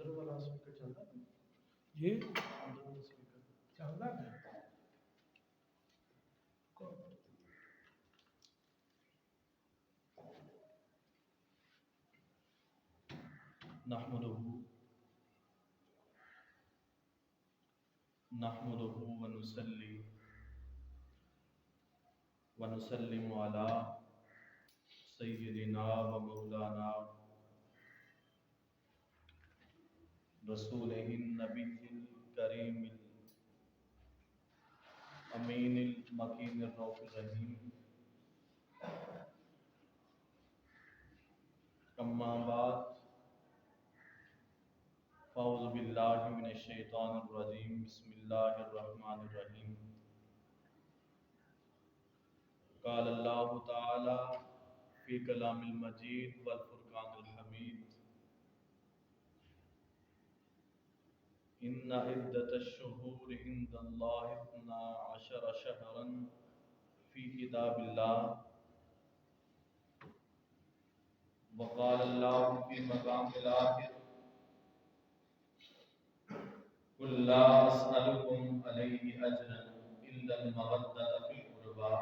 ادھر والا اسپیکر چل رہا ہے یہ ادھر والا اسپیکر چل رہا ہے نحمده ونصلي ونسلم على سيدنا ومولانا رسوله النبي الكريم الأمين المكين الرؤوف الرحيم. أما بعد فأعوذ بالله من الشيطان الرجيم. بسم الله الرحمن الرحيم. قال الله تعالى في كلام المجيد والفرقان الحميد: إن عدة الشهور عند الله 12 شهرا في كتاب الله. وقال الله في مقام الآخر: قل لا أسألكم عليه أجرا إلا المودة في القربى.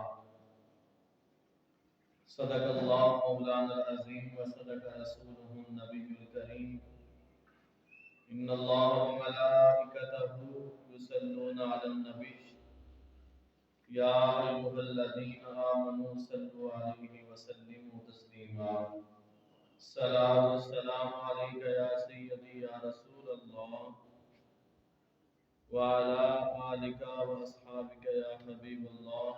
صدق الله مولانا العظيم وصدق رسوله النبي الكريم. إن الله وملائكته يصلون على النبي يا أيها الذين آمنوا صلوا عليه وسلموا تسليما. الصلاة والسلام عليك يا سيدي يا رسول الله وعلى آلك وأصحابك يا حبيب الله.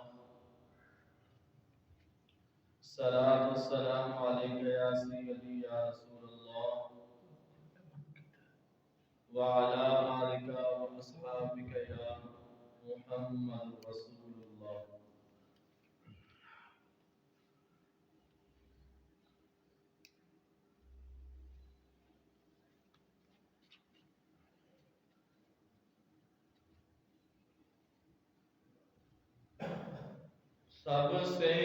الصلاة والسلام عليك يا سيدي يا رسول الله وعلى آلك وأصحابك يا محمد رسول الله. سب سے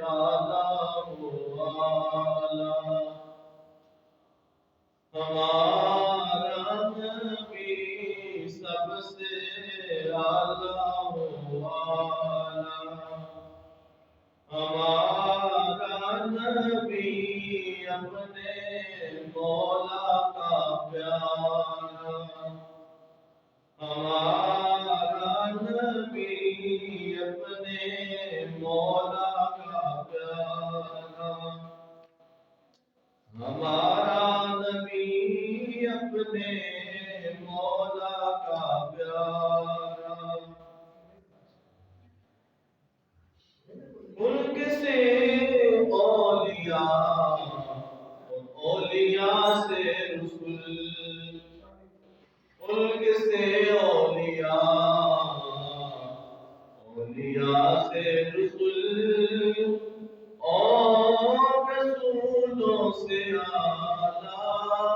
اعلیٰ والا ہمارا نبی، سب سے اعلیٰ والا ہمارا نبی، اپنے مولا کا پیارا ہمارا نبی، اپنے مولا کا پیارا ہمارا نبی، اپنے مولا کا پیارا. ملک سے اولیاء اور اولیاء سے رسول، ملک سے اولیاء، اولیاء سے رسول، اور رسولوں سے اعلیٰ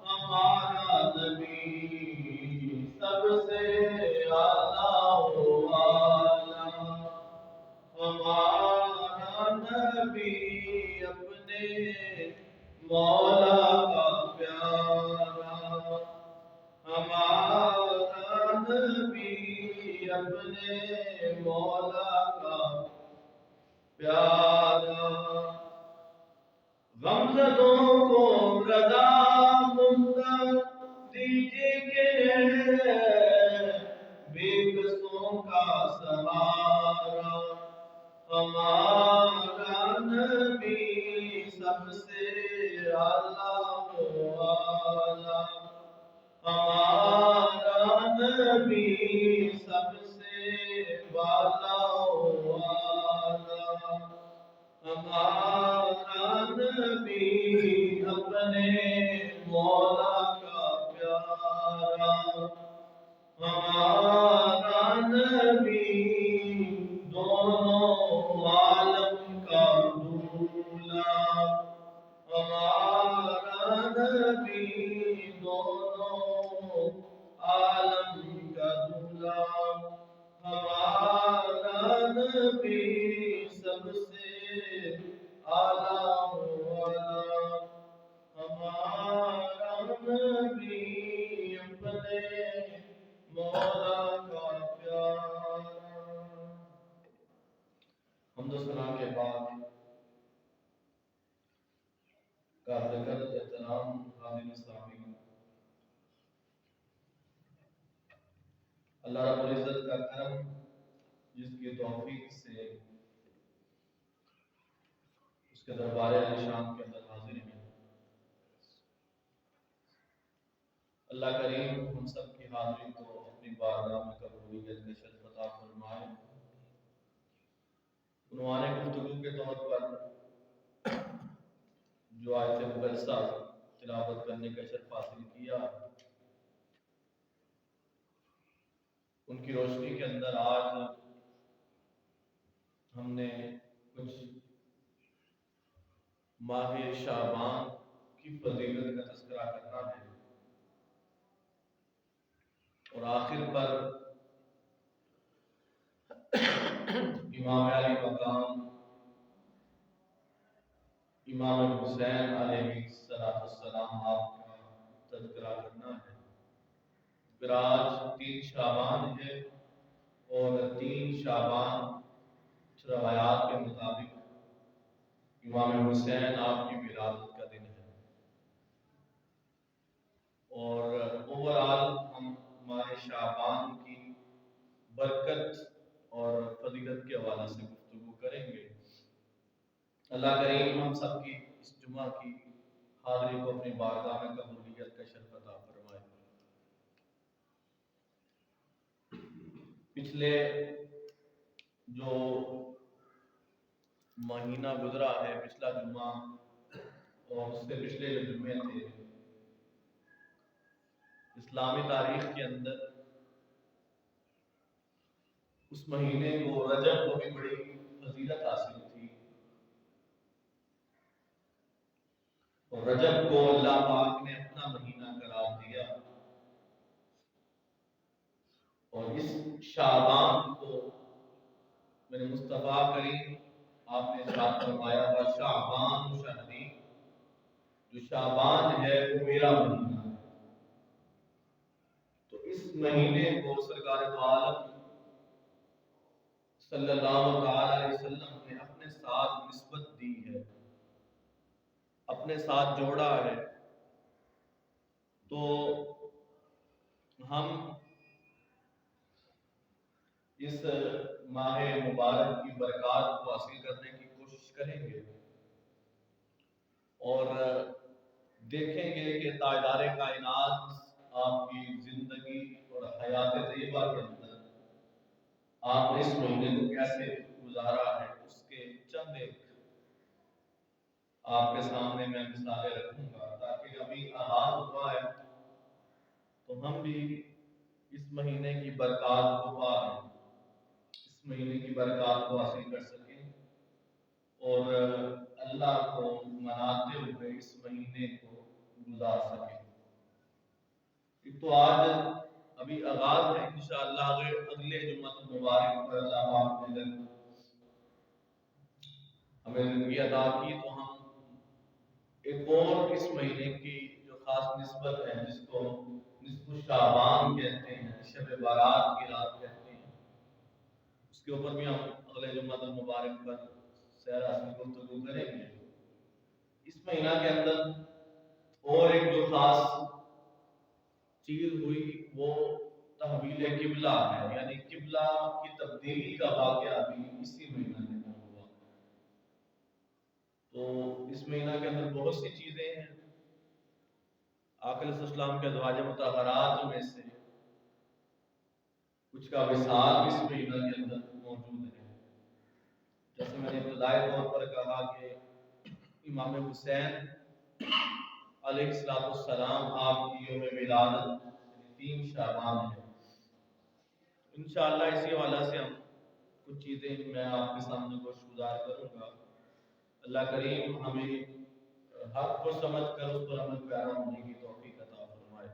ہمارا نبی، سب سے اعلیٰ والا ہمارا نبی، اپنے مولا کا پیارا ہمارا نبی، اپنے مولا کا پیارا. غمزدوں کو رضا ممتا دیجیے کہ بے قصوں کا سہارا ہمارا نبی، سب سے اعلیٰ والا ہمارا نبی، سب سے بالا والا ہمارا نبی، اپنے مولا کا پیارا ہمارا نبی، دونوں عالم کا دولا ہمارا نبی، دونوں عالم کا دولا ہمارا نبی، سب سے اعلیٰ والا ہمارا نبی. قابل قدر احترام حاضرین سامعین، اللہ رب العزت کا کرم جس کی توفیق سے اس کے دربار عالیشان کے اندر حاضر ہیں، اللہ کریم ہم سب کی حاضری کو اپنی بارگاہ میں قبولیت کا شرف عطا فرمائے۔ عنوان گفتگو کے طور پر جو آیت مقدسہ تلاوت کرنے کا شرف حاصل کیا، ان کی روشنی کے اندر آج ہم نے کچھ ماہ شعبان کی فضیلت کا تذکرہ کرنا ہے، اور آخر پر امام علی مقام امام حسین علیہ السلام آپ کا تذکرہ کرنا ہے۔ پھر آج 3 شعبان ہے، اور 3 شعبان روایات کے مطابق امام حسین آپ کی ولادت کا دن ہے، اور اوورآل ہم ماہ شعبان کی برکت اور فضیلت کے حوالے سے گفتگو کریں گے۔ اللہ کریم ہم سب کی اس جمعہ کی حاضری کو اپنی بارگاہ میں قبولیت کا شرف عطا فرمائے۔ پچھلے جو مہینہ گزرا ہے، پچھلا جمعہ اور اس سے پچھلے جو جمعے تھے، اسلامی تاریخ کے اندر اس مہینے کو رجب کو بھی بڑی فضیلت حاصل تھی، اور رجب کو اللہ پاک نے اپنا مہینہ قرار دیا، اور اس شعبان کو میرے مصطفیٰ کریم آپ نے ارشاد فرمایا شعبان شہری، جو شعبان ہے وہ میرا مہینہ ہے۔ تو اس مہینے کو سرکار دو عالم صلی اللہ تعالی علیہ وسلم نے اپنے ساتھ نسبت دی ہے، اپنے ساتھ جوڑا ہے۔ تو ہم اس ماہ مبارک کی برکات کو حاصل کرنے کی کوشش کریں گے، اور دیکھیں گے کہ تاجدار کائنات آپ کی زندگی اور حیات طیبہ کے اندر آپ نے اس مہینے کو کیسے گزارا ہے، اس کے چند ایک آپ کے سامنے میں مثالیں رکھوں گا، تاکہ ابھی آغاز ہوا ہے تو ہم بھی اس مہینے کی برکات کو پا لیں، اس مہینے کی برکات کو حاصل کر سکیں، اور اللہ کو مناتے ہوئے اس مہینے کو گزار سکیں۔ تو آج ابھی آغاز ہے، انشاءاللہ اگلے جمعہ مبارک پر اللہ پاک نے ہمیں زندگی عطا کی تو ہم ایک اور اس مہینے کی جو خاص نسبت ہے، جس کو نصف شعبان کہتے ہیں، شب بارات کی رات کہتے ہیں، اس کے اوپر بھی ہم اگلے جمعہ مبارک پر سیر حاصل گفتگو کریں گے۔ اس مہینہ کے اندر اور ایک جو خاص چیز ہوئی وہ تحویل قبلہ ہے، یعنی قبلہ کی تبدیلی کا واقعہ بھی اسی مہینہ کے اندر ہوا۔ تو اس مہینہ کے اندر بہت سی چیزیں ہیں، آقا علیہ السلام کے ازواج مطہرات میں سے کچھ کا وصال اس مہینہ کے اندر موجود ہے۔ جیسے میں نے ابتدائی طور پر کہا کہ امام حسین علیہ السلام آپ کی یوم ولادت 3 شعبان ہے۔ انشاءاللہ اسی حوالے سے ہم کچھ چیزیں میں آپ کے سامنے گوش گزار کروں گا۔ اللہ کریم ہمیں حق کو سمجھ کر اس پر عمل پیرا ہونے کی توفیق عطا فرمائے۔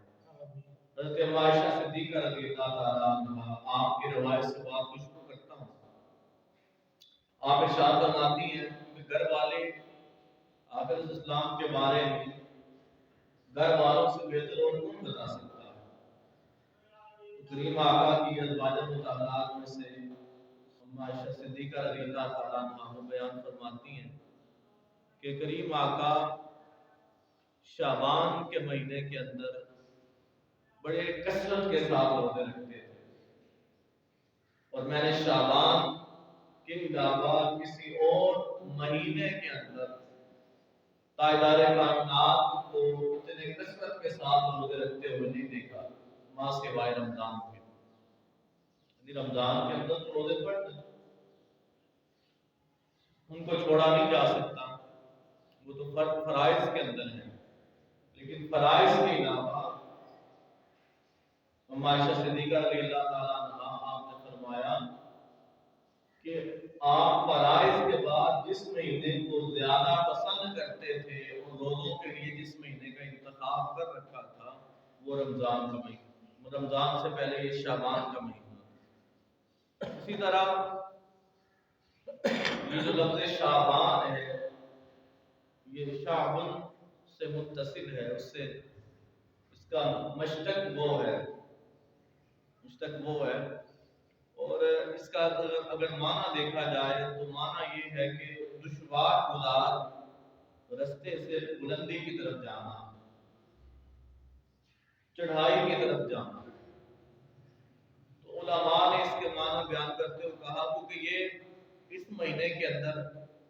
حضرت عائشہ صدیقہ رضی اللہ تعالیٰ عنہا آپ کی روایت سے بات کو شروع کرتا ہوں۔ آپ ارشاد فرماتی ہیں کہ گھر والے آقا علیہ السلام کے بارے میں گھر والوں سے بہتر اور کون بتا سکتا ہے؟ کریم آقا کی ازواج مطہرات میں سے عائشہ صدیقہ رضی اللہ تعالیٰ عنہا بیان فرماتی ہیں کہ کریم آقا شعبان کے مہینے کے اندر بڑے کثرت کے ساتھ روزے رکھتے تھے، اور میں نے شعبان کے علاوہ کسی اور مہینے کے اندر تاجدار کائنات کو اتنے کثرت کے ساتھ روزے رکھتے ہوئے نہیں دیکھا ماہ سوائے رمضان کے۔ یعنی رمضان کے اندر تو روزے پڑھتے ہیں، ان کو چھوڑا نہیں جا سکتا، وہ تو فرائض کے اندر ہیں، لیکن فرائض کے علاوہ عائشہ صدیقہ رضی اللہ تعالیٰ عنہا آپ نے فرمایا کہ آپ فرائض کے بعد جس مہینے کو زیادہ پسند کرتے تھے ان روزوں کے لیے جس مہینے کا انتخاب کر رکھا تھا وہ رمضان کا مہینہ، رمضان سے پہلے یہ شعبان کا مہینہ۔ اسی طرح یہ جو لفظ شعبان ہے یہ شعبن سے متصل ہے، اس سے اس کا مشتق وہ ہے، اور اس کا اگر معنی دیکھا جائے تو معنی یہ ہے کہ دشوار گزار رستے سے بلندی کی طرف جانا، چڑھائی کی طرف جانا۔ تو علماء نے اس کے معنی بیان کرتے ہوئے کہا کیونکہ یہ اس مہینے کے اندر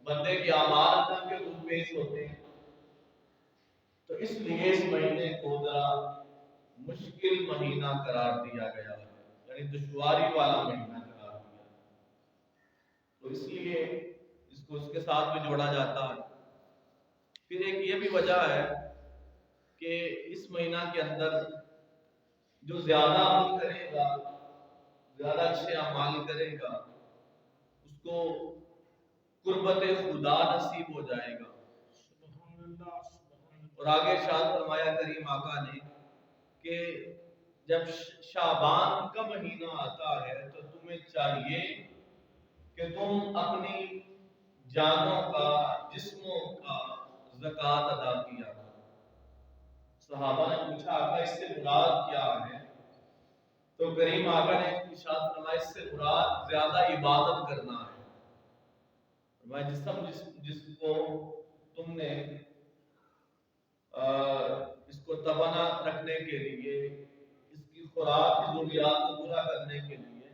بندے کے اعمال اللہ کے حضور پیش ہوتے ہیں، تو اس لیے اس مہینے کو ذرا مشکل مہینہ قرار دیا گیا ہے، یعنی دشواری والا مہینہ قرار دیا، تو اس لیے اس کو اس کے ساتھ بھی جوڑا جاتا ہے۔ پھر ایک یہ بھی وجہ ہے کہ اس مہینہ کے اندر جو زیادہ عمل کرے گا، زیادہ اچھے اعمال کرے گا، اس کو قربت خدا نصیب ہو جائے گا۔ اور آگے ارشاد فرمایا کریم آقا نے کہ جب شعبان کا مہینہ آتا ہے تو تمہیں چاہیے کہ تم اپنی جانوں کا، جسموں کا زکوٰۃ ادا کیا کرو۔ صحابہ نے پوچھا آقا اس سے مراد کیا ہے؟ تو کریم آقا نے ارشاد فرمایا اس سے مراد زیادہ عبادت کرنا ہے۔ فرمایا جس کو تم نے اس کو توانا رکھنے کے لیے، اس کی خوراک کی ضروریات کو پورا کرنے کے لیے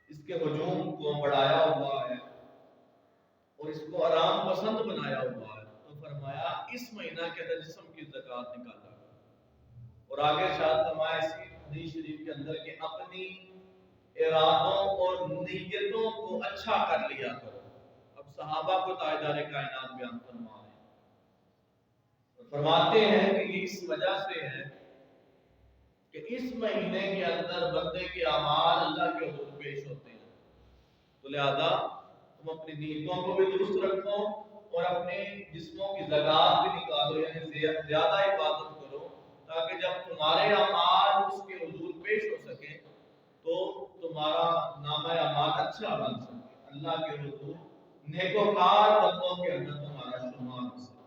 اس کے ہجوم کو بڑھایا ہوا ہے اور اس کو آرام پسند بنایا ہوا ہے، تو فرمایا اس مہینہ کے اندر جسم کی زکوٰۃ نکالا۔ اور آگے ارشاد فرمایا اسی حدیث شریف کے اندر کہ اپنی ارادوں اور نیتوں کو اچھا کر لیا کرو۔ اب صحابہ کو تاجدار کائنات بیان فرما رہے ہیں، فرماتے ہیں کہ یہ اس وجہ سے ہے کہ اس مہینے کے اندر بندے کے اعمال اللہ کے حضور پیش ہوتے ہیں، تو لہذا تم اپنی نیتوں کو بھی درست رکھو اور اپنے جسموں کی زکوٰۃ بھی نکالو، یعنی زیادہ عبادت کرو، تاکہ جب تمہارے اعمال اس کے حضور پیش ہو سکے تو تمہارا نامہ اعمال اچھا بن سکے، اللہ کے حضور نیکوکار بندوں کے اندر تمہارا شمار ہو سکے۔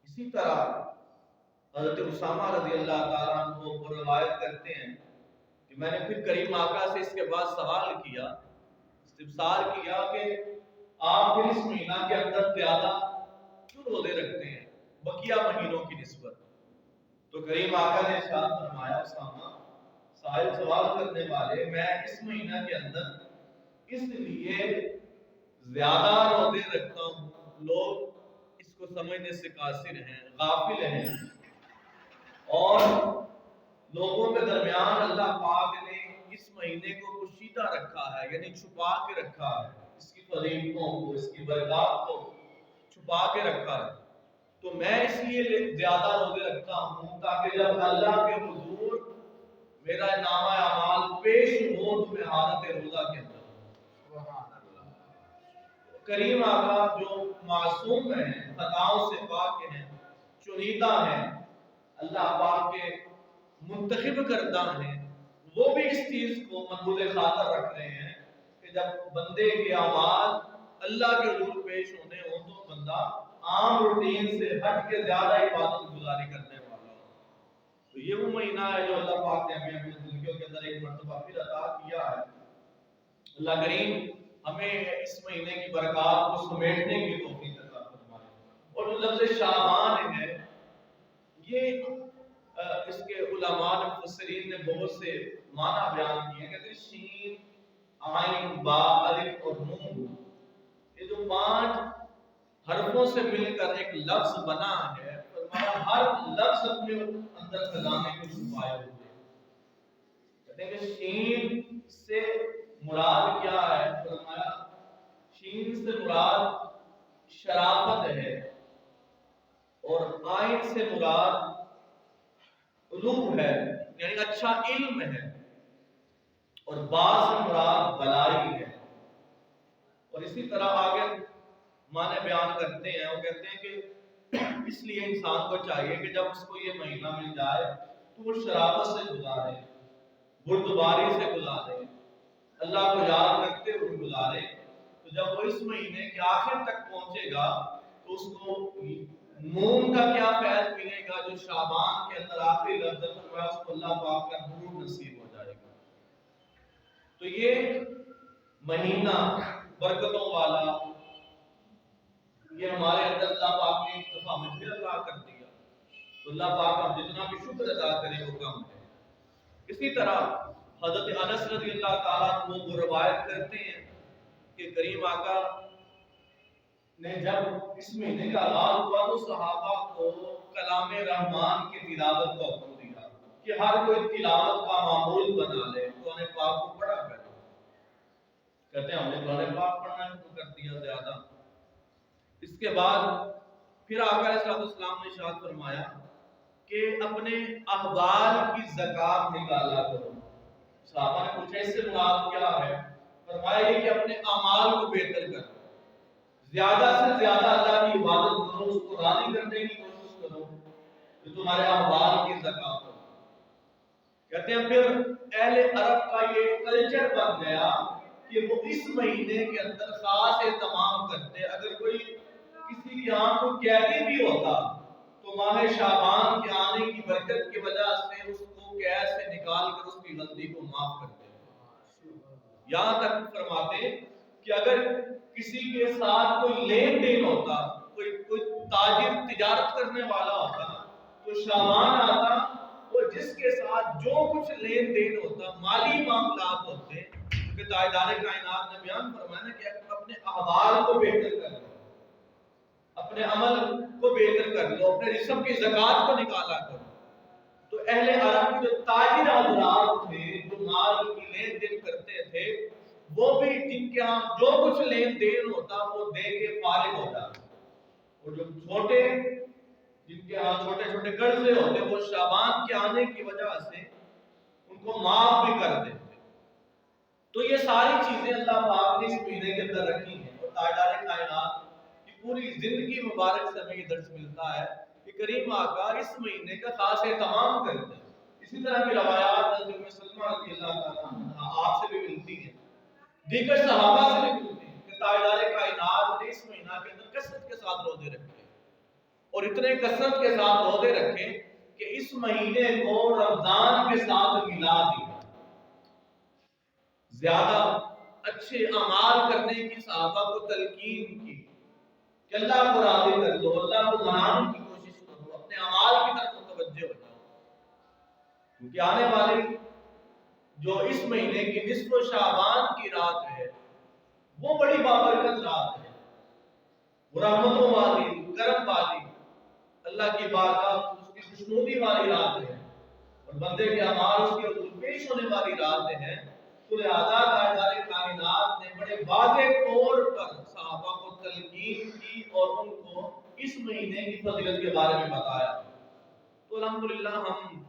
اسی طرح حضرت اسامہ رضی اللہ تعالیٰ عنہ وہ روایت کرتے ہیں کہ میں نے پھر کریم آقا سے اس کے بعد سوال کیا، استفسار کیا کہ آپ پھر اس مہینہ کے اندر زیادہ کیوں روزے رکھتے ہیں بقیہ مہینوں کی نسبت؟ تو کریم آقا نے ارشاد فرمایا اسامہ سائل سوال کرنے والے، میں اس مہینہ کے اندر اس لیے زیادہ روزے رکھتا ہوں، لوگ اس کو سمجھنے سے قاصر ہیں، غافل ہیں، اور لوگوں کے درمیان اللہ پاک نے اس مہینے کو پوشیدہ رکھا ہے، یعنی چھپا کے رکھا ہے، اس کی فضیلتوں کو، اس کی برکات کو چھپا کے رکھا ہے، تو میں اس لیے زیادہ روزے رکھتا ہوں تاکہ جب اللہ کے حضور میرا نامہ اعمال پیش ہو تو میں حالت روزہ کے اندر کریم آقا جو معصوم ہیں، خطاؤں سے پاک ہیں، چنیدہ ہیں، اللہ پاک کے منتخب کردہ ہیں، وہ بھی اس چیز کو مدبود خاطر رکھ رہے ہیں کہ جب بندے کے اعمال اللہ کے حضور پیش ہونے ہوں تو بندہ عام روٹین سے ہٹ کے زیادہ عبادت گزاری کرنے والا ہو۔ تو یہ وہ مہینہ ہے جو اللہ پاک نے ہمیں اپنی زندگیوں کے اندر ایک مرتبہ پھر عطا کیا ہے۔ اللہ کریم ہمیں اس مہینے کی برکات کو سمیٹنے کی توفیق عطا فرمائے۔ اور جو لفظ شعبان ہے یہ اس کے علماء مفسرین نے بہت سے معنی بیان کیے، کہتے ہیں شین، عین، با، الف اور نون، یہ جو 5 حرفوں سے مل کر ایک لفظ بنا ہے، فرمایا ہر لفظ اپنے اندر خزانے کو چھپائے ہوئے ہیں۔ کہتے ہیں کہ شین سے مراد کیا ہے؟ فرمایا شین سے مراد شرافت ہے، اور عین سے مراد علوم ہے، یعنی اچھا علم ہے، اور با سے مراد بلائی ہے۔ اور اسی طرح آگے معنی بیان کرتے ہیں، وہ کہتے ہیں کہ اس لیے انسان کو چاہیے کہ جب اس کو یہ مہینہ مل جائے تو وہ شرافت سے گزارے، بردباری سے گزارے، اللہ کو یاد رکھتے ہوئے گزارے۔ تو جب وہ اس مہینے کے آخر تک پہنچے گا تو اس کو نون کا کیا فیض ملے گا جو شعبان کے اندر آخری لفظ ہے، اس کو اللہ پاک کا نور نصیب ہو جائے گا۔ تو یہ مہینہ برکتوں والا، یہ ہمارے اندر اللہ پاک نے ایک دفعہ میں پھر عطا کر دیا، تو اللہ پاک ہم جتنا بھی شکر ادا کریں وہ کم ہے۔ اسی طرح حضرت انس رضی اللہ تعالیٰ عنہ وہ روایت کرتے ہیں کہ کریم آقا نے جب اس مہینے کا آغاز ہوا تو صحابہ کو کلام رحمان کی تلاوت کا حکم دیا کہ ہر کوئی تلاوت کا معمول بنا لے، قرآن پاک کو پڑھا کرے۔ کہتے ہیں ہم نے قرآن پاک پڑھنا شروع کر دیا زیادہ۔ اس کے بعد پھر آقا علیہ السلام نے ارشاد فرمایا کہ اپنے احوال کی زکات نکالا کرو۔ صحابہ نے پوچھا اس سے مراد کیا ہے؟ فرمایا یہ کہ اپنے اعمال کو بہتر کرو، زیادہ سے زیادہ اللہ کی عبادت کرو، اس کو راضی کرنے کی کوشش کرو، کہ تمہارے احوال کی زکات ہو۔ کہتے ہیں پھر اہل عرب کا یہ کلچر بن گیا کہ وہ اس مہینے کے اندر خاص اہتمام کرتے، اگر کوئی کسی کے ہاں کو قیدی بھی ہوتا تو ماہ شعبان کے آنے کی برکت کی وجہ سے اس کو قید سے نکال کر اس کی غلطی کو معاف کرتے۔ یہاں تک فرماتے کہ اگر کسی کے ساتھ کوئی لین دین ہوتا، کوئی تاجر تجارت کرنے والا ہوتا، تو شعبان آتا، وہ جس کے ساتھ جو کچھ لین دین ہوتا، مالی معاملات ہوتے، کہ تاجدار کائنات نے بیان فرمایا کہ اپنے احوال کو بہتر کر لو، اپنے عمل کو بہتر کر لو، اپنے جسم کی زکات کو نکالا کرو۔ تو اہل عرب کے جو تاجر حضرات تھے، جو مال کی لین دین کرتے تھے، وہ بھی جن کے ہاں جو کچھ لین دین ہوتا وہ دے کے فارغ ہو جاتے، اور جو جن کے ہاں چھوٹے چھوٹے قرضے ہوتے وہ شعبان کے آنے کی وجہ سے ان کو معاف بھی کر دیتے۔ تو یہ ساری چیزیں اللہ پاک نے اس مہینے کے اندر رکھی ہیں، اور تاجدار کائنات کی پوری زندگی مبارک سے ہمیں یہ درس ملتا ہے کہ کریم آقا اس مہینے کا خاص اہتمام کرتے ہیں۔ اسی طرح کی روایات حضرت سلمہ رضی اللہ تعالیٰ عنہ آپ سے بھی ملتی ہیں، دیگر صحابہ سے بھی ملتی ہیں کہ تاجدار کائنات نے اس مہینہ کے اندر کثرت کے ساتھ روزے رکھے، اور اتنے کثرت کے ساتھ روزے رکھے کہ اس مہینے کو رمضان کے ساتھ ملا دیا۔ زیادہ اچھے اعمال کرنے کی صحابہ کو تلقین کی کہ اللہ کو راضی کر دو، اللہ کو منانے کی کوشش کرو، اپنے اعمال کی طرف متوجہ ہو جاؤ، کیونکہ آنے والی جو اس مہینے کی نصف شعبان کی رات ہے وہ بڑی بابرکت رات ہے، وہ رحمتوں والی، کرم والی، اللہ کی بارگاہ اس کی خوشنودی والی رات ہے، اور بندے کے اعمال اس کے حضور پیش ہونے والی رات ہے۔ تو لہذا تاجدار کائنات نے بڑے واضح طور پر صحابہ کو تلقین کی اور ان کو اس مہینے کی فضیلت کے بارے میں بتایا۔ تو الحمدللہ ہم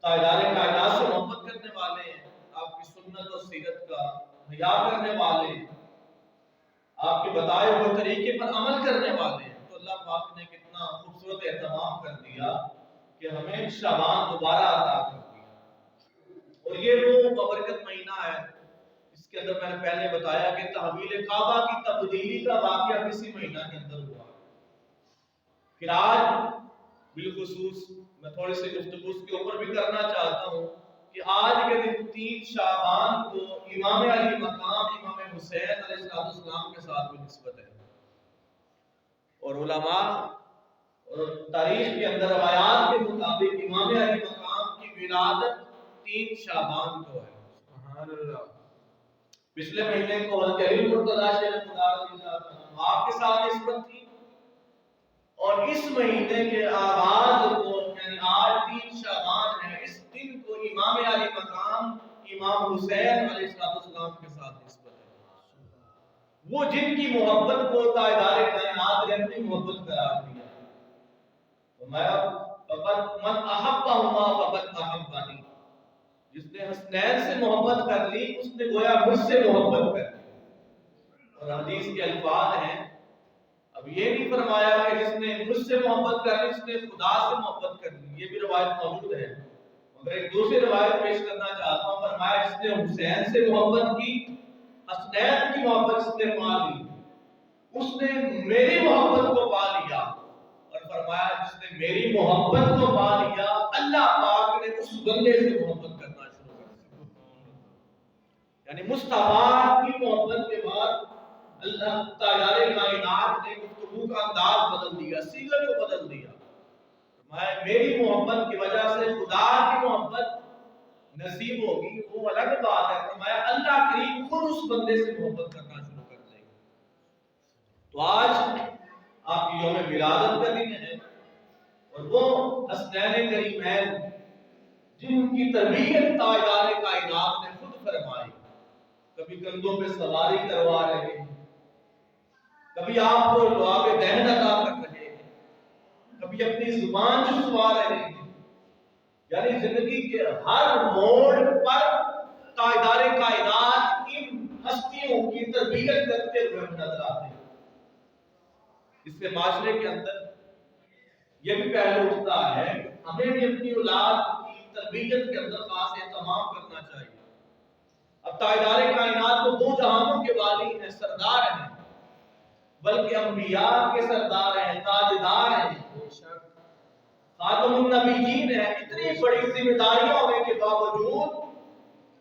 تاجدار کائنات سے محبت کرنے والے ہیں، آپ کی سنت اور سیرت کا حیا کرنے والے ہیں، آپ کے بتائے ہوئے طریقے پر عمل کرنے والے ہیں، تو اللہ پاک نے کتنا خوبصورت اہتمام کر دیا کہ ہمیں شعبان دوبارہ عطا کر دیا۔ اور یہ وہ بابرکت مہینہ ہے، اس کے اندر میں نے پہلے بتایا کہ تحویل کعبہ کی تبدیلی کا واقعہ کسی مہینہ کے اندر ہوا۔ پھر آج بالخصوص میں تھوڑی سی گفتگو اس کے اوپر بھی کرنا چاہتا ہوں کہ آج کے دن 3 شعبان کو امام علی مقام امام حسین علیہ السلام کے ساتھ بھی نسبت ہے، اور علماء اور تاریخ کے اندر روایات کے مطابق امام علی مقام کی ولادت 3 شعبان کو ہے. سبحان اللہ. پچھلے مہینے کو حضرت علی مرتضیٰ شیخ خدا رضی اللہ عنہ آپ کے ساتھ نسبت تھی، اور اس مہینے کے آغاز کو یعنی آج 3 شعبان ہے، اس دن کو امام علی مقام امام حسین علیہ السلام کے ساتھ نسبت ہے، وہ جن کی محبت کو تاجدار کائنات نے اپنی محبت قرار دیا. فقط من احبہما فقط احبانی، جس نے حسنین سے محبت کر لی اس نے گویا مجھ سے محبت کر لی. اور حدیث کے الفاظ ہیں، اب یہ نہیں فرمایا کہ جس نے مجھ سے محبت کر لی اس نے خدا سے محبت کر لی، یہ بھی روایت موجود ہے، مگر ایک دوسری روایت پیش کرنا چاہتا ہوں. فرمایا جس نے حسین سے محبت کی، حسنین کی محبت جس نے پا لی اس نے میری محبت کو پا لیا. اور فرمایا جس نے میری محبت کو پا لیا اللہ پاک نے اس بندے سے محبت کرنا شروع کر دیا. یعنی مصطفیٰ کی محبت کے بعد اللہ تعالی کائنات نے گفتگو کا انداز بدل دیا، سیغے کو بدل دیا. فرمایا میری محبت کی وجہ سے خدا کی محبت نصیب ہوگی، وہ الگ بات ہے. فرمایا اللہ کریم خود اس بندے سے محبت کرنا شروع کر دے گا. تو آج آپ کی یوم ولادت کا دن ہے، اور وہ حسنین کریمین جن کی تربیت تاجدار کائنات نے خود فرمائی، کبھی کندھوں پہ سواری کروا رہے ہیں، کبھی آپ کو لعاب دہن عطا کر رہے ہیں، کبھی اپنی زبان چسوا رہے ہیں. یعنی زندگی کے ہر موڑ پر تاجدار کائنات ان ہستیوں کی تربیت کرتے ہوئے نظر آتے ہیں. اس سے معاشرے کے اندر یہ بھی پہلو اٹھتا ہے، ہمیں بھی اپنی اولاد کی تربیت کے اندر خاص اہتمام کرنا چاہیے. اب تاجدار کائنات کو 2 جہانوں کے والی ہیں، سردار ہیں، بلکہ انبیاء کے سردار ہیں، تاجدار ہیں، خاتم النبیین ہیں. اتنی بڑی ذمہ داریاں ہونے کے باوجود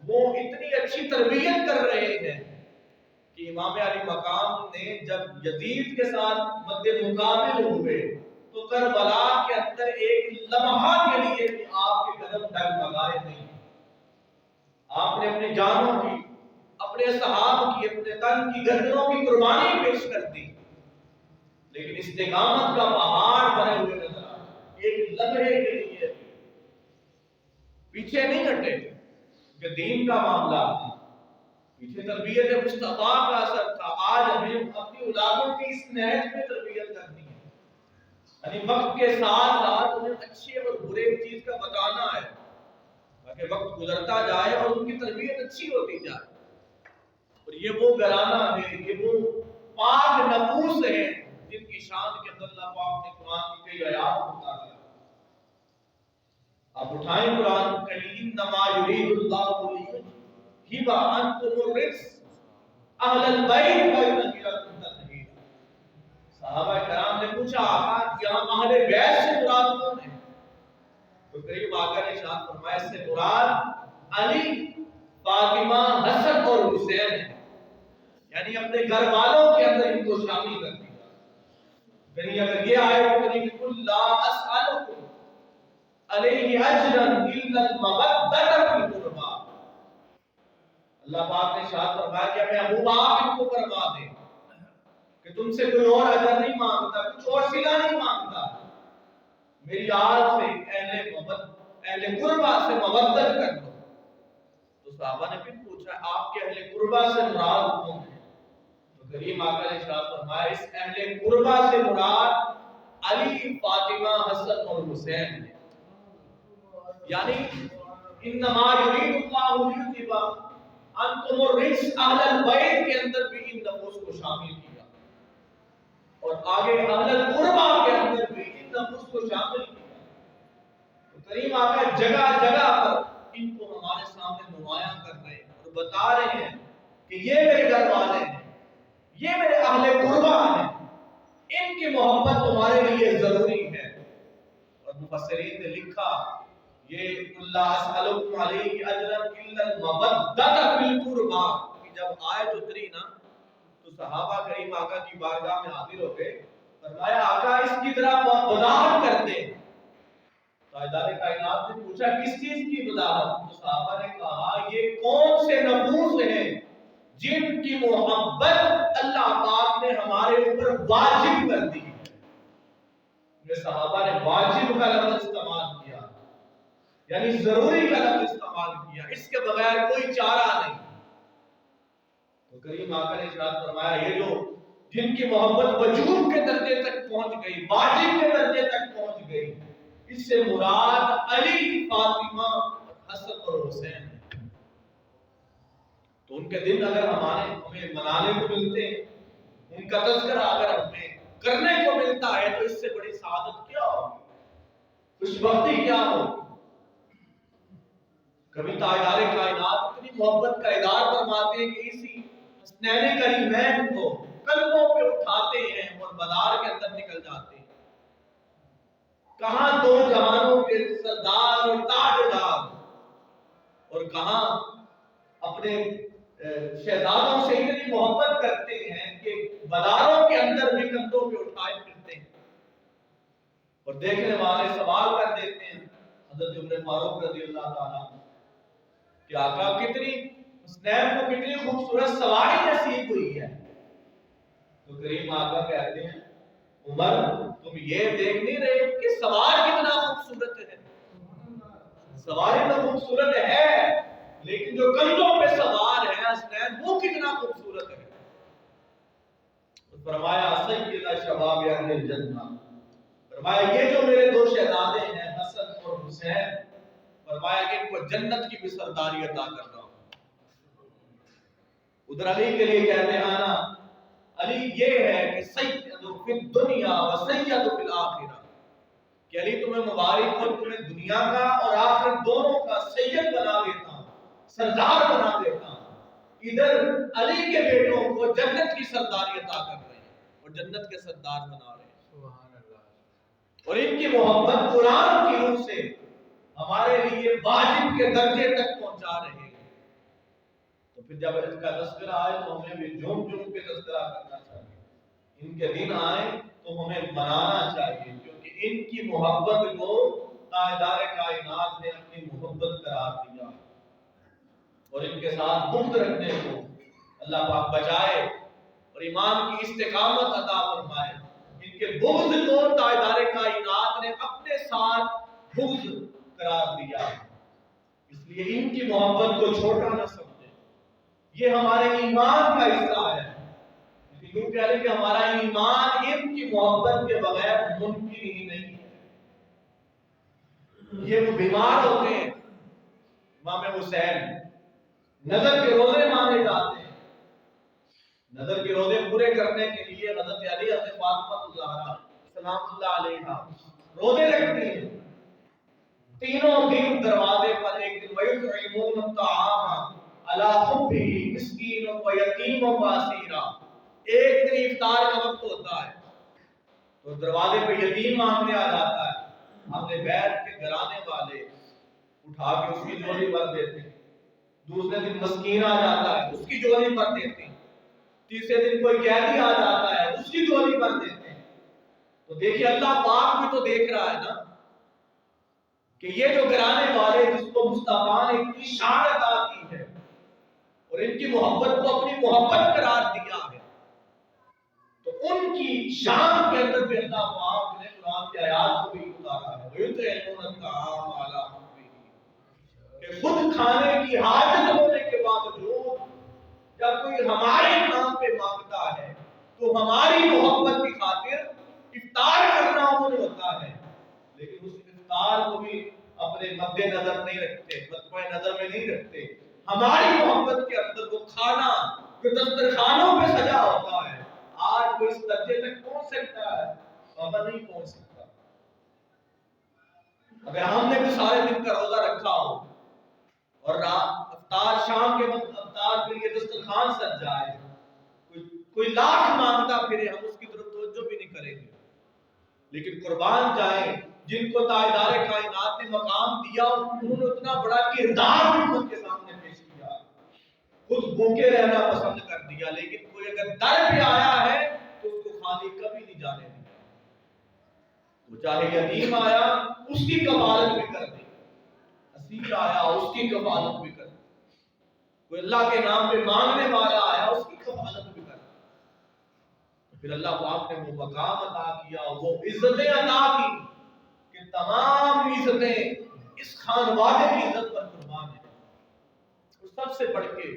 وہ اتنی اچھی تربیت کر رہے ہیں کہ امام علی مقام نے جب یزید کے ساتھ مد مقابل ہوئے تو کربلا کے اندر ایک لمحہ کے لیے بھی آپ کے قدم ڈگمگائے نہیں. آپ نے اپنی جانوں کی، اپنے صحابہ کی، اپنے تن کی گردنوں کی قربانی پیش کر دی، لیکن استقامت کا پہاڑ بنے ہوئے نظر آئے. ایک لمحے کے لیے پیچھے نہیں ہٹے کہ دین کا معاملہ تھا، پیچھے تربیت مصطفیٰ کا اثر تھا. آج ہمیں اپنی اولادوں کی اس نہج میں تربیت کرنی ہے، یعنی وقت کے ساتھ ساتھ انہیں اچھے اور برے چیز کا بتانا ہے تاکہ وقت گزرتا جائے اور ان کی تربیت اچھی ہوتی جائے. اور یہ وہ گھرانہ ہے، یہ وہ پاک نفوس ہیں جن کی شان کے اندر اللہ پاک نے قرآن کی کئی آیات بتا دیا. آپ اٹھائیں قرآن، انما یرید اللہ لیذہب عنکم الرجس اہل البیت ویطہرکم تطہیرا. صحابہ کرام نے پوچھا آقا یہاں اہل بیت سے مراد کون ہے؟ تو قریب آقا نے ارشاد فرمایا اس سے مراد علی، فاطمہ، حسن اور حسین ہے. یعنی اپنے گھر والوں کے اندر ان کو شامل کر دیا. کہیں اگر یہ آئے تو کہیں قل لا اسألکم علیہ اجرا الا المودۃ فی القربى. اللہ پاک نے ارشاد فرمایا کہ محبوب آپ ان کو فرما دیں کہ تم سے کوئی اور اجر نہیں مانگتا، کچھ اور صلہ نہیں مانگتا، میری آل سے اہل قربہ سے مودت کر دو. تو صحابہ نے پھر پوچھا آپ کے اہل قربہ سے مراد کون ہے؟ تو کریم آقا نے ارشاد فرمایا اس اہل قربہ سے مراد علی، فاطمہ، حسن اور حسین ہے. یعنی انما یرید اللہ لیذہب عنکم الرجس اہل البیت کے اندر بھی ان نفوس کو شامل کیا، اور آگے اہل القربہ کے اندر بھی ان نفوس کو شامل کیا. تو کریم آقا جگہ جگہ پر ان کو ہمارے سامنے نمایاں کر رہے ہیں اور بتا رہے ہیں کہ یہ میرے گھر والے ہیں، یہ میرے اہل قربہ ہیں، ان کی محبت تمہارے لیے ضروری ہے. اور مفسرین نے لکھا یہ اللہ اسألکم علیہ اجرا الا المودۃ فی القربى کہ جب آیت اتری نا تو صحابہ کریم آقا کی بارگاہ میں حاضر ہو گئے، فرمایا آقا اس کی طرح وضاحت کرتے ہیں۔ تاجدار کائنات نے پوچھا کس چیز کی وضاحت؟ تو صحابہ نے کہا یہ کون سے نفوس ہیں جن کی محبت اللہ پاک نے ہمارے اوپر واجب کر دی ہے۔ صحابہ نے واجب کا لفظ استعمال کیا، یعنی ضروری کا لفظ استعمال کیا، اس کے بغیر کوئی چارہ نہیں۔ تو کریم آقا نے ارشاد فرمایا یہ جو جن کی محبت وجوب کے درجے تک پہنچ گئی، واجب کے درجے تک پہنچ گئی، اس سے مراد علی، فاطمہ، حسن اور حسین۔ تو ان کے دن اگر ہمیں منانے کو ملتے، ان کا تذکرہ اگر ہمیں کرنے کو ملتا ہے تو اس سے بڑی سعادت کیا ہوگی، خوش بختی کیا ہوگی۔ کبھی تاجدار کائنات اتنی محبت کا اظہار فرماتے ہیں کہ اسی حسنین کریمین کو قلبوں پہ اٹھاتے ہیں اور بازار کے اندر نکل جاتے ہیں۔ کہاں دو جہانوں کے سردار اور تاجدار، اور کہاں اپنے شہزادوں سے اتنی محبت کرتے ہیں کہ بازاروں کے اندر بھی کندھوں پہ اٹھائے پھرتے ہیں۔ اور دیکھنے والے سوال کر دیتے ہیں حضرت عمر فاروق رضی اللہ تعالیٰ کہ آقا کتنی حسنین کو کتنی خوبصورت سواری نصیب ہوئی ہے۔ تو کریم آقا کہتے ہیں عمر تم یہ دیکھ نہیں رہے کہ سوار کتنا خوبصورت ہے، سواری تو خوبصورت ہے لیکن جو کندھوں پہ سوار ہے حسنین وہ کتنا خوبصورت ہے۔ فرمایا سید شباب اہل الجنہ، فرمایا یہ جو میرے دو شہزادے ہیں حسن اور حسین، فرمایا کہ ان کو جنت کی بھی سرداری عطا کر رہا ہوں۔ ادھر علی کے لیے کہتے ہیں آنا علی یہ ہے کہ سید فی الدنیا و سید فی الآخرہ، کہ علی تمہیں مبارک ہو، تمہیں دنیا کا اور آخرت دونوں کا سید بنا دیتا ہوں، سردار بنا دیتا ہوں۔ ادھر علی کے بیٹوں کو جنت کی سرداری عطا کر رہے ہیں اور جنت کے سردار بنا رہے ہیں۔ سبحان اللہ۔ اور ان کی محبت قرآن کی روح سے ہمارے لیے واجب کے درجے تک پہنچا رہے ہیں۔ تو پھر جب ان کا تذکرہ آئے تو ہمیں بھی جھوم جھوم کے تذکرہ کرنا چاہیے، ان کے دن آئے تو ہمیں منانا چاہیے، کیونکہ ان کی محبت کو تاجدار کائنات نے اپنی محبت قرار دیا، اور ان کے ساتھ بغض رکھنے کو اللہ پاک بچائے اور ایمان کی استقامت عطا فرمائے۔ ان کے بغض کو تاجدار کائنات نے اپنے ساتھ بغض قرار دیا، اس لیے ان کی محبت کو چھوٹا نہ سمجھے، یہ ہمارے ایمان کا حصہ ہے۔ یوں کہہ لیں کہ ہمارا ایمان ان کی محبت کے بغیر ممکن ہی نہیں ہے۔ یہ وہ بیمار ہوتے ہیں، امام حسین نظر کے روزے مانے جاتے ہیں، نظر کے روزے پورے کرنے کے لیے حضرت علی حضرت فاطمہ الزہرا سلام اللہ علیہا روزے رکھتی ہیں، تینوں دن دروازے پر ایک دن وَيُطْعِمُونَ الطَّعَامَ عَلَىٰ حُبِّهِ مِسْكِينًا وَيَتِيمًا وَأَسِيرًا۔ ایک دن افطار کا وقت ہوتا ہے تو دروازے پہ یتیم مانگنے آ جاتا ہے، اپنے بیت کے گھرانے والے اٹھا کے اس کی جھولی بھر دیتے ہیں، دوسرے دن مسکین آ جاتا ہے اس کی جھولی بھر دیتے ہیں، تیسرے دن کوئی قیدی آ جاتا ہے اس کی جھولی بھر دیتے ہیں۔ تو دیکھیے اللہ پاک بھی تو دیکھ رہا ہے نا کہ یہ جو گھرانے والے جس کو مصطفیٰ نے اتنی شان عطا کی ہے اور ان کی محبت کو اپنی محبت قرار دیا ہے، تو ان کی شان کے اندر بھی اللہ پاک نے قرآن کی آیات کو بھی اتارا ہے، وَيُطْعِمُونَ الطَّعَامَ عَلَىٰ حُبِّهِ، کہ خود کھانے کی حاجت ہونے کے باوجود جب کوئی ہمارے نام پہ مانگتا ہے تو ہماری محبت کی خاطر افطار کرنا انہوں نے ہوتا ہے، لیکن اس افطار کو بھی اپنے مد نظر نہیں رکھتے، مطمع نظر میں نہیں رکھتے، ہماری محبت کے اندر وہ کھانا جو دسترخوانوں پہ سجا ہوتا ہے آج وہ اس درجے تک پہنچ سکتا ہے، بابا نہیں پہنچ سکتا۔ اگر ہم نے بھی سارے دن کا روزہ رکھا ہو اور رات افطار شام کے وقت افطار کے لیے دسترخوان سج جائے، کوئی لاکھ مانگتا پھرے ہم اس کی طرف توجہ بھی نہیں کریں گے، لیکن قربان جائیں جن کو تاجدار کائنات نے مقام دیا انہوں نے اتنا بڑا کردار امت کے سامنے پیش کیا، خود بھوکے رہنا پسند کر دیا، لیکن کوئی اگر در پہ آیا ہے تو اس کو خالی کبھی نہیں جانے دیا۔ چاہے یتیم آیا اس کی کفالت بھی کر دی، اسیر آیا اس کی کفالت بھی کر دی، کوئی اللہ کے نام پہ مانگنے والا آیا اس کی کفالت بھی کر دی۔ پھر اللہ پاک نے وہ مقام عطا کیا، وہ عزتیں عطا کی کہ تمام عزتیں اس خانوادے کی عزت پر قربان ہیں۔ اور سب سے بڑھ کے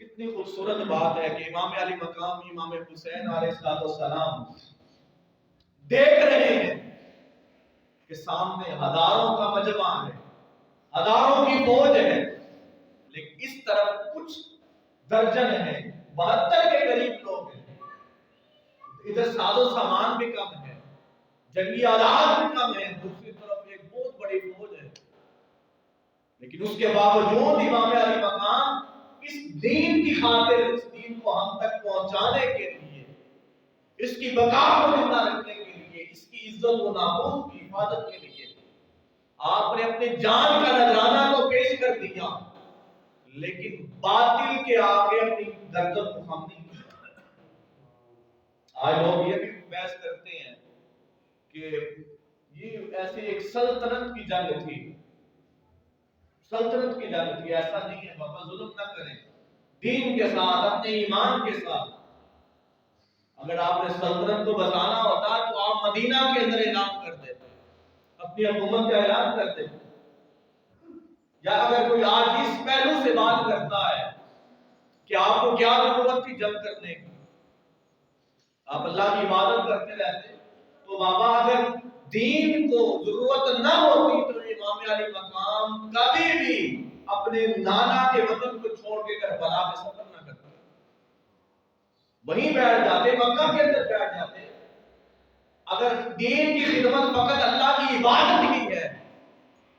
کتنی خوبصورت بات ہے کہ امام علی مقام امام حسین علیہ السلام دیکھ رہے ہیں کہ سامنے ہزاروں کا مجمع ہے، ہزاروں کی فوج ہے، لیکن اس طرف کچھ درجن ہیں، 72 کے قریب لوگ ہیں، ادھر ساز و سامان بھی کم ہے، جنگی آلات بھی کم ہے، دوسری طرف ایک بہت بڑی فوج ہے، لیکن اس کے باوجود امام علی مقام اس دین کی خاطر، اس دین کو ہم تک پہنچانے کے لیے، اس کی بقا کو زندہ رکھنے کے لیے، اس کی عزت و ناموس کی حفاظت کے لیے آپ نے اپنی جان کا نذرانہ تو پیش کر دیا، لیکن باطل کے آگے اپنی گردن کو خم نہیں کیا۔ آج لوگ یہ بھی بحث کرتے ہیں کہ یہ ایسی ایک سلطنت کی جنگ تھی، سلطنت کی جنگ تھی، ایسا نہیں ہے بابا، ظلم نہ کریں، دین کے ساتھ، اپنے ایمان کے ساتھ۔ اگر آپ نے سلطنت کو بچانا ہوتا تو آپ مدینہ کے اندر اعلان کر دیتے، اپنی حکومت کا اعلان کر دیتے۔ یا اگر کوئی آج اس پہلو سے بات کرتا ہے کہ آپ کو کیا ضرورت تھی جنگ کرنے کی، آپ اللہ کی عبادت کرتے رہتے، تو بابا اگر دین کو ضرورت نہ ہوتی تو امام علی مقام کبھی بھی اپنے نانا کے وطن کو چھوڑ کے کربلا میں سفر نہ کرتے، وہیں بیٹھ جاتے، مکہ کے اندر بیٹھ جاتے۔ اگر دین کی خدمت فقط اللہ کی عبادت ہی ہے،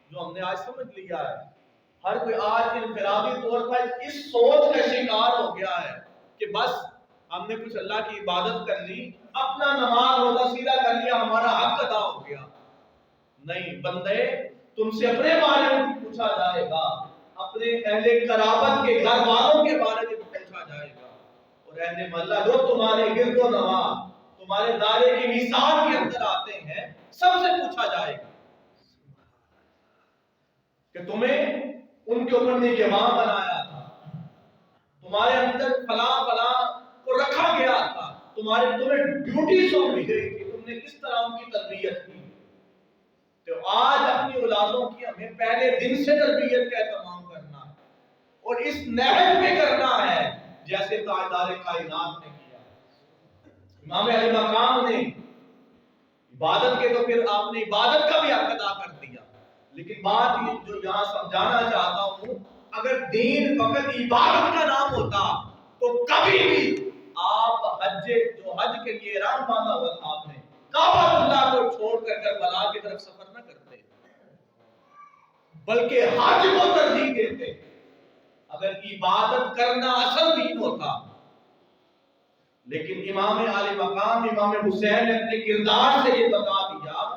جو ہم نے آج سمجھ لیا ہے، ہر کوئی آج انفرادی طور پر اس سوچ کا شکار ہو گیا ہے کہ بس ہم نے کچھ اللہ کی عبادت کر لی، اپنا نماز روزہ سیدھا کر لیا، ہمارا حق ادا ہو گیا۔ نہیں بندے، تم سے اپنے بارے میں پوچھا جائے گا، اپنے اہل قرابت کے گھر والوں کے بارے میں پوچھا جائے گا، اور اہل محلہ جو تمہارے گرد و نواح، تمہارے دائرے کی نثار کے اندر آتے ہیں، سب سے پوچھا جائے گا کہ تمہیں ان کے اوپر نگہباں بنایا تھا، تمہارے اندر فلاں فلاں کو رکھا گیا تھا، تمہیں ڈیوٹی سونپی گئی تھی، تم نے کس طرح ان کی تربیت کی۔ تو آج اپنی اولادوں کی ہمیں پہلے دن سے تربیت کا اہتمام کرنا ہے، اور اس نہج پہ کرنا ہے جیسے تاجدار کائنات نے کیا۔ امام علی مقام نے عبادت کے، تو پھر آپ نے عبادت کا بھی حق ادا کر دیا، لیکن بات یہ جو یہاں سمجھانا چاہتا ہوں، اگر دین فقط عبادت کا نام ہوتا تو کبھی بھی آپ حج کے لیے احرام باندھا ہوا تھا، آپ نے کعبۃ اللہ کو چھوڑ کر کربلا کی طرف سفر نہ کرتے، بلکہ حج کو ترجیح دیتے۔ اگر عبادت کرنا اصل دین ہوتا، لیکن امام علی مقام امام حسین نے اپنے کردار سے یہ بتا دیا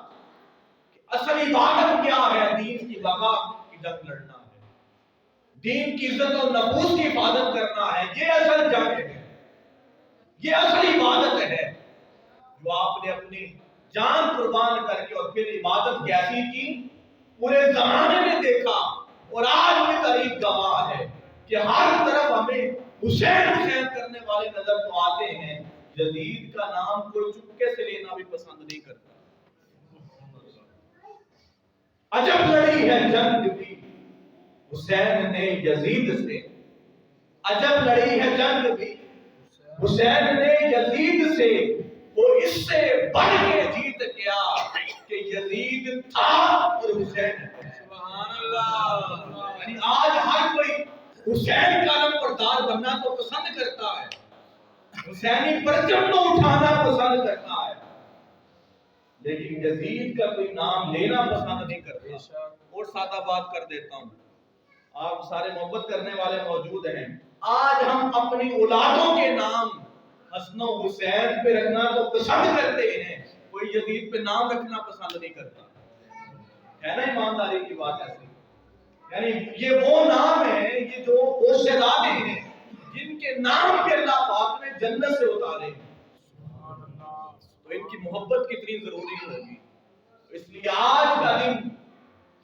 کہ اصل عبادت کیا ہے، دین کی بقا کی جنگ لڑنا ہے، دین کی عزت اور نفوس کی حفاظت کرنا ہے، یہ اصل جنگ ہے، یہ اصل عبادت ہے جو آپ نے اپنی جان قربان کر کے، اور پھر عبادت کیسی کی پورے زمانے نے دیکھا، اور آج بھی تاریخ گواہ ہے کہ ہر طرف ہمیں حسین حسین کرنے والے نظر تو آتے ہیں، یزید کا نام کوئی چپکے سے لینا بھی پسند نہیں کرتا۔ عجب لڑی ہے جنگ بھی حسین نے یزید سے، عجب لڑی ہے جنگ بھی حسین نے یزید سے، وہ اس سے بڑھ کے جیت گیا کہ یزید تھا اور حسین ہے۔ سبحان اللہ۔ یعنی آج ہر کوئی حسین کا علم بردار بننا تو پسند کرتا ہے، حسینی پرچم تو اٹھانا پسند کرتا ہے، لیکن یزید کا کوئی نام لینا پسند نہیں کرتا۔ اور سادہ بات کر دیتا ہوں، آپ سارے محبت کرنے والے موجود ہیں، آج ہم اپنی اولادوں کے نام حسن و حسین پہ رکھنا تو پسند کرتے ہیں، کوئی یزید پہ نام رکھنا پسند نہیں کرتا، ہے نا ایمانداری کی بات ایسی۔ یعنی یہ وہ نام ہے، یہ جو وہ شہزادے ہیں جن کے نام پہ اللہ پاک نے جنت سے اتارے۔ تو ان کی محبت کتنی ضروری ہوگی. اس لیے آج کا دن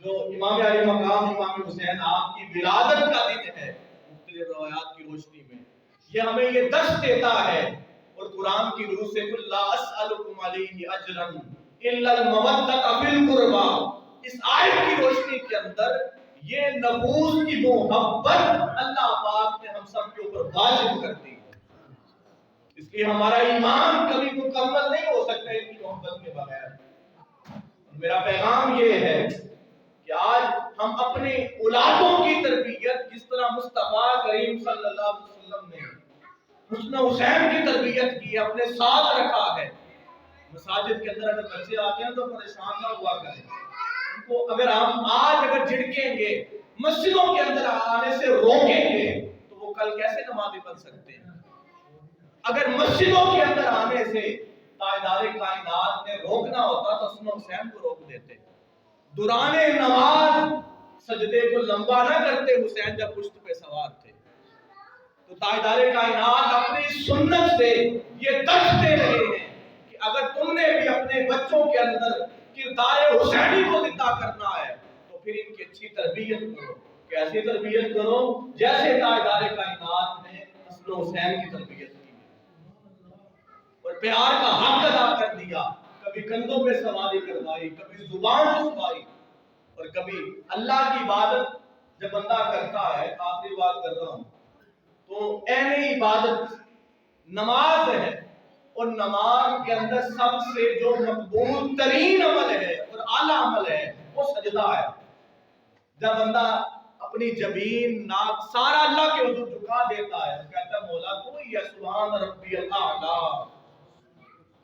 جو امام علی مقام امام حسین آپ کی ولادت کا دن ہے، مختلف روایات کی روشنی میں یہ ہمیں یہ درس دیتا ہے، اور قرآن کی روح سے قل لا اسألکم علیہ اجرا الا المودۃ فی القربى، اس آیت کی روشنی کے اندر یہ نفوس کی محبت اللہ پاک نے ہم سب کے اوپر واجب کر دی. اس لیے ہمارا ایمان کبھی مکمل نہیں ہو سکتا ان کی محبت کے بغیر. میرا پیغام یہ ہے کہ آج ہم اپنے اولادوں کی تربیت جس طرح مصطفیٰ کریم صلی اللہ علیہ وسلم نے حسن حسین کی تربیت کی اپنے ساتھ رکھا ہے. مساجد کے اندر اگر بچے آتے ہیں تو پریشان نہ ہوا کریں. ان کو اگر ہم آج اگر جھڑکیں گے، مسجدوں کے اندر آنے سے روکیں گے، تو وہ کل کیسے نمازی بن سکتے ہیں؟ اگر مسجدوں کے اندر آنے سے تاجدار کائنات نے روکنا ہوتا تو حسن حسین کو روک دیتے. دوران نماز سجدے کو لمبا نہ کرتے حسین جب پشت پہ سوار تھے. تو تاجدار کائنات اپنی سنت سے یہ درس دے رہے ہیں کہ اگر تم نے بھی اپنے بچوں کے اندر کردار حسینی کو زندہ کرنا ہے تو پھر ان کی اچھی تربیت کرو. کیسی تربیت کرو؟ جیسے تاجدار کائنات نے حسن حسین کی تربیت کی اور پیار کا حق ادا کر دیا. کبھی کندھوں پہ سواری کروائی، کبھی زبان چسپائی، اور کبھی اللہ کی عبادت جب بندہ کرتا ہے، آخری بات کر رہا ہوں، تو عین عبادت نماز ہے، اور نماز کے اندر سب سے جو مقبول ترین عمل ہے اور اعلیٰ عمل ہے وہ سجدہ ہے. جب بندہ اپنی جبین ناک سارا اللہ کے حضور جھکا دیتا ہے، کہتا ہے مولا تو ہی ہے، سبحان ربی الاعلیٰ،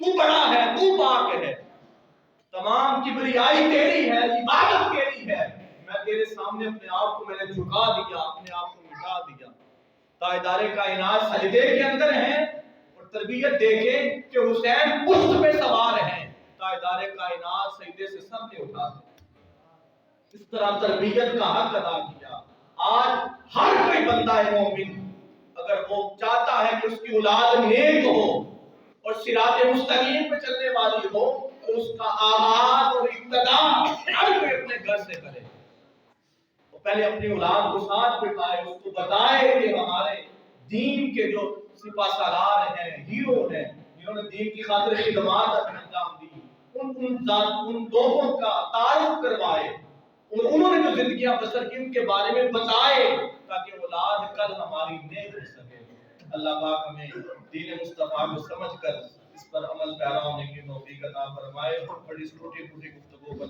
تو بڑا ہے، تو پاک ہے، تمام کبریائی تیری ہے، عبادت تیری ہے، میں تیرے سامنے اپنے آپ کو میں نے جھکا دیا، اپنے آپ کو مٹا دیا. تاجدار کائنات سجدے کے اندر ہیں اور تربیت دیکھیں کہ حسین پشت پہ سوار ہیں، تاجدار کائنات سجدے سے سب نے اٹھا دیا. اس طرح تربیت کا حق ادا کیا. آج ہر کوئی بندہ مومن اگر وہ چاہتا ہے کہ اس کی اولاد نیک ہو اور صراط مستقیم پہ چلنے والی ہو تو اس کا آغاز اور ابتدا ہر کوئی اپنے گھر سے کرے. وہ پہلے اپنی اولاد کو ساتھ بٹھائے، اس کو بتائے کہ ہمارے دین کے جو سپہ سالار ہیں، ہیرو ہیں، جنہوں نے دین کی خاطر خدمات انجام دی، ان لوگوں کا تعارف کروائے، انہوں نے جو زندگیاں بسر کی ان کے بارے میں بتائے تاکہ اولاد کل ہماری نیک ہو سکے. اللہ پاک ہمیں دین مصطفیٰ کو سمجھ کر اس پر عمل پیرا ہونے کی توفیق عطا فرمائے. بڑی چھوٹی چھوٹی گفتگو